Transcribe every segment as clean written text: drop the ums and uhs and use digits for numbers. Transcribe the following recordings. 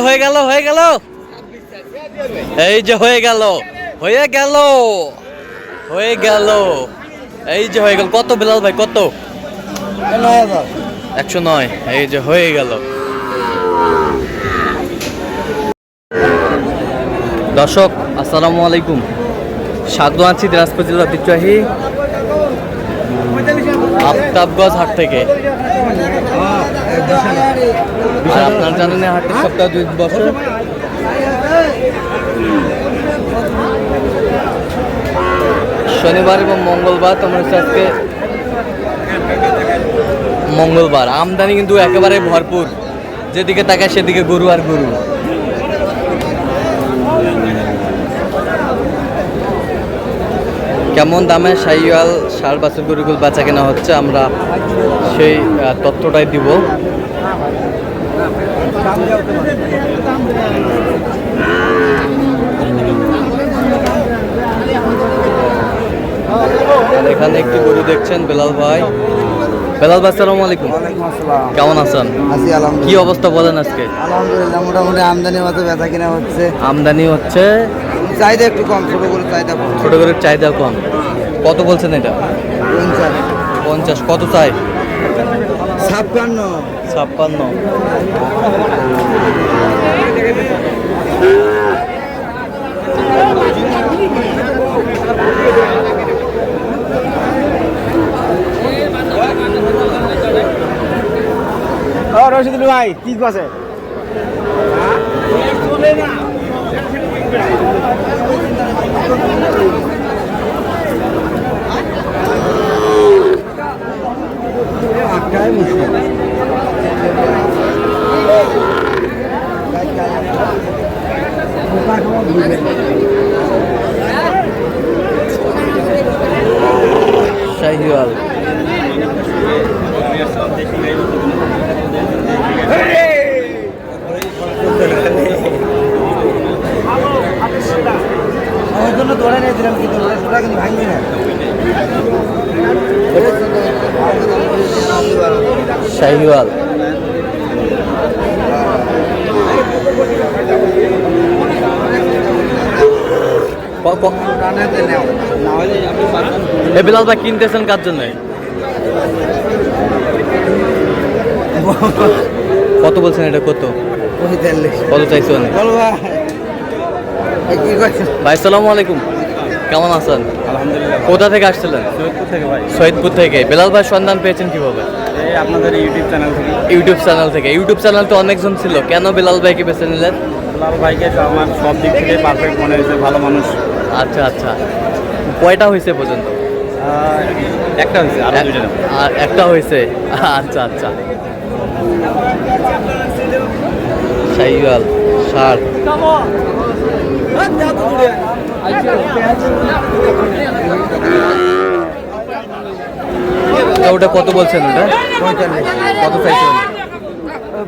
হয়ে গেল হয়ে গেল, এই যে হয়ে গেল হয়ে গেল হয়ে গেল, এই যে হয়ে গেল। কত বেলাল ভাই কত? 109। এই যে হয়ে গেল। দর্শক আসসালামু আলাইকুম, স্বাগত আছি দিনাজপুর জেলার ঐতিহ্যবাহী আফতাবগঞ্জ হাট থেকে। আর আপনারা জানেন হাটের সপ্তাহে 2 বছর। শনিবার এবং মঙ্গলবার, তোমরা আজকে মঙ্গলবার। আমদানি কিন্তু একেবারে ভরপুর, যেদিকে তাকায় সেদিকে গরু আর গরু। কেমন দামে শাহিওয়াল ষাঁড় বাছুর গরুগুলো বেচা কেনা হচ্ছে, আমরা সেই তথ্যটাই দিব। এখানে একটি গরু দেখছেন বেলাল ভাই। বেলাল ভাই আসসালামু আলাইকুম, কেমন আছেন? কি অবস্থা বলেন আজকে? আলহামদুলিল্লাহ, মোটামুটি আমদানি মতো বেচা কিনা হচ্ছে। আমদানি হচ্ছে, চাহিদা একটু কম, ছোট গরুর চাহিদা কম। ছোট গরুর চাহিদা কম। কত বলছেন এটা? 50। কত চাই? 56। রশিদুল ভাই কি আছে? শাহিওয়াল আমার জন্য দৌড়ে নিয়েছিলাম, কিন্তু ওটা কিন্তু ভাঙবি না। শাহিওয়াল বেলাল ভাই কিনতেছেন কার জন্য? কত বলছেন এটা? কত কত চাইছেন ভাই? আসসালামু আলাইকুম, কেমন আছেন? আলহামদুলিল্লাহ। কোথা থেকে আসছিলেন? সৈয়দপুর থেকে ভাই। সৈয়দপুর থেকে। বেলাল ভাই সন্ধান পেয়েছেন কিভাবে? এই আপনাদের ইউটিউব চ্যানেল থেকে। ইউটিউব চ্যানেল তো অনেকজন ছিল, কেন বেলাল ভাইকে বেছে নিলেন? লাল ভাইকে তো আমার সব দিক থেকে পারফেক্ট মনে হয়েছে, ভালো মানুষ। আচ্ছা আচ্ছা, কয়টা হয়েছে পর্যন্ত? একটা হয়েছে, আরো দুইটা নেব। আর একটা হয়েছে, আচ্ছা আচ্ছা। শাহিওয়াল ষাঁড় ওটা কত বলছেন? ওটা 45। কত চাইছেন?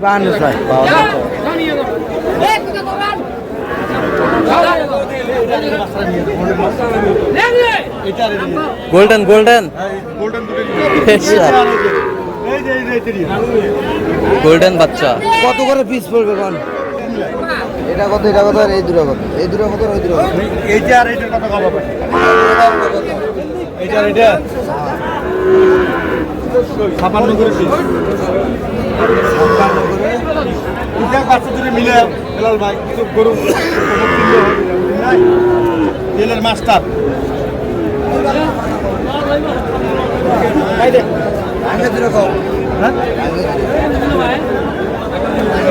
52 ভাই। গোল্ডেন গোল্ডেন গোল্ডেন বাচ্চা। কত করে পিস পড়বে কোন? এটা কত, এটা কত, আর এই দুটো কত? এই দুটো কত, আর ওই দুটো কত? এইটা আর এইটার কত কম হবে? এইটা আর এইটা 56 করে পিস। 56 করে এটা বাচ্চা দুটো মিলে বেলাল ভাই কিছু গরু নাই তেলের মাস্টার। ভাই দে আগে দুটো কম। হ্যাঁ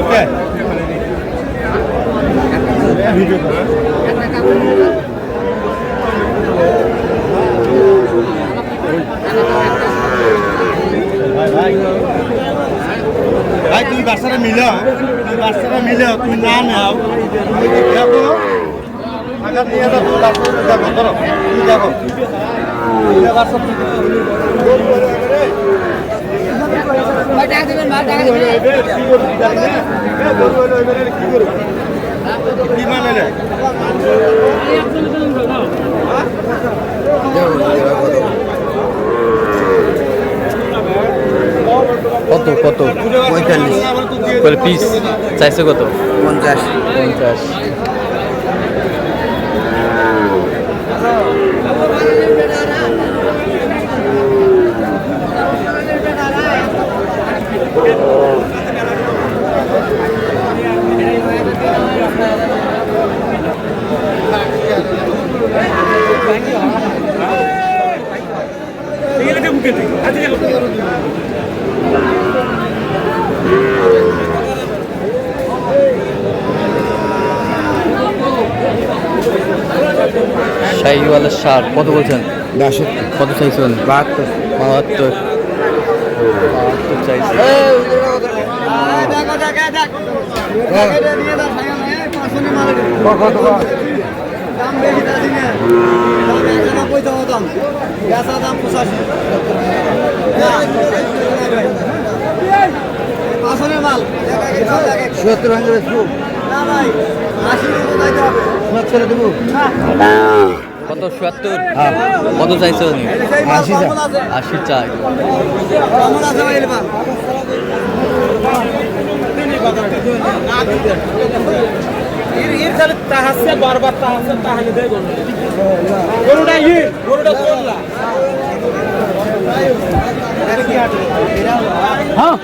ওকে ভিডিও কর। ভাই ভাই তুমি বাচ্চারা মিলাও, তুমি না নাও, তুমি দেখো আগার নিয়ে যাও, তুমি বাচ্চারা দেখো, করো তুমি দেখো বাচ্চা কি মানে কত কত 45 পিস চাইছে কত? 50। 50। শাহিওয়ালের সার কত বলছেন? 62। কত চাইছেন? 72। 72। 72 চাইছে। মাল 70 ভাঙে বেচবো। না ভাই 80 ছেড়ে দেবো। কত? 77? হ্যাঁ। কত চাইছেন? 80 যা। 80 চাই। কেমন আছে ভাই এবার বারবার তাহলে দেয় গরুটা গরুটা হ্যাঁ।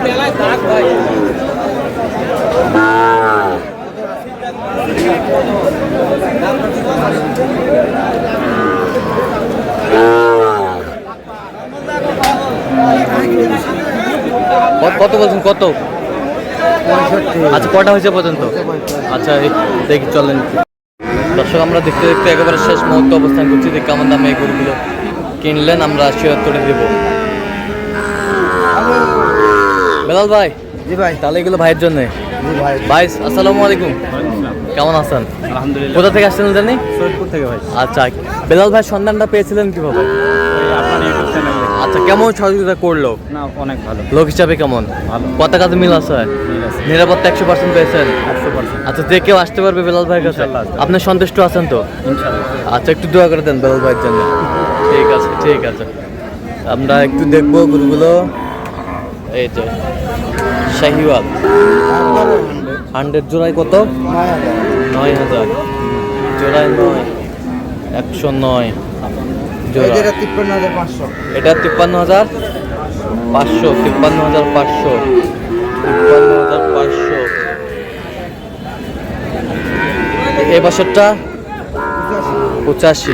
মেলায় থাক ভাই কত বলছেন? কত? 65। আচ্ছা, কটা হয়েছে পর্যন্ত? আচ্ছা, দেখি চলেন। দর্শক, আমরা দেখতে দেখতে একেবারে শেষ মুহূর্তে অবস্থান করছি। দেখি কেমন দামে এই গরুগুলো কিনলেন, আমরা ৭৬ দেব। বেলাল ভাই, জি ভাই। তাহলে এগুলো ভাইয়ের জন্য। জি ভাই। ভাই আসসালামু আলাইকুম, কেমন আছেন? আলহামদুলিল্লাহ। কোথা থেকে আসছেন জানি? সৈয়দপুর থেকে ভাই। আচ্ছা, বেলাল ভাই সন্ধানটা পেয়েছিলেন কিভাবে? আপনার ইউটিউব চ্যানেলে। আচ্ছা, কেমন সহযোগিতা করলো? না, অনেক ভালো। লোক হিসাবে কেমন? ভালো। কত কাজে মিল আছে? ঠিক আছে। নিরাপত্তা 100% পেয়েছেন? 100%। আচ্ছা, যে কেউ আসতে পারবে বেলাল ভাইয়ের কাছে? ইনশাআল্লাহ আসবে। আপনি সন্তুষ্ট আছেন তো? ইনশাআল্লাহ। আচ্ছা, একটু দোয়া করে দেন বেলাল ভাইয়ের জন্য। ঠিক আছে, ঠিক আছে। আমরা একটু দেখবো গরুগুলো। এই যে শাহিওয়াল 100 জোড়ায় কত? 9000 জোড়ায় 9, 109 জোড়া। 53,500। এটা 53,500, 53,500, 53,500। এই বছরটা 85,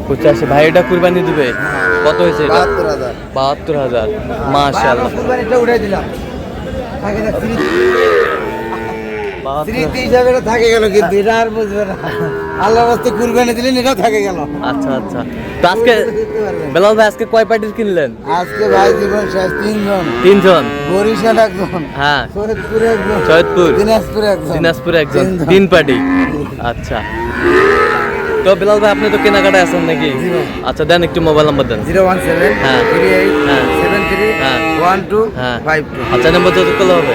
85 ভাই, এটা কুরবানি দিবে। কত হয়েছে এটা? 72,000। মাশাআল্লাহ। কুরবানিটা উঠাই দিলাম। থাকে না স্মৃতি 72,000। হিসাবে এটা থাকে গেল, কিন্তু এটা আর বুঝবে না। আল্লাহ রাস্তে কুরবানি দিলেন, এটাও থাকে গেল। আচ্ছা, আচ্ছা। তো আজকে বেলাল ভাই আজকে কয় প্যাকেট কিনলেন? আজকে ভাই জীবন শেষ 3 জন। 3 জন? বরিশাল একজন, হ্যাঁ, সৈয়দপুরে একজন, সৈয়দপুর, দিনাজপুরে একজন, দিনাজপুরে একজন, 3 জন। 3 পার্টি। আচ্ছা, তো বেলাল ভাই আপনি তো কেনাকাটায় আছেন নাকি? জি ভাই। আচ্ছা, দেন একটু মোবাইল নাম্বার দেন। 017 হ্যাঁ। 38 হ্যাঁ। 73 হ্যাঁ। 12 হ্যাঁ। 52। আচ্ছা, নাম্বার যোগাযোগ করলে হবে?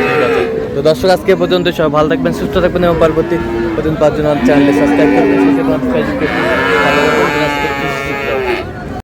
ঠিক আছে। তো দর্শক, আজকে এ পর্যন্ত। সবাই ভালো থাকবেন, সুস্থ থাকবেন এবং পরবর্তী পর্যন্ত পাওয়ার জন্য চ্যানেলটি সাবস্ক্রাইব করবেন।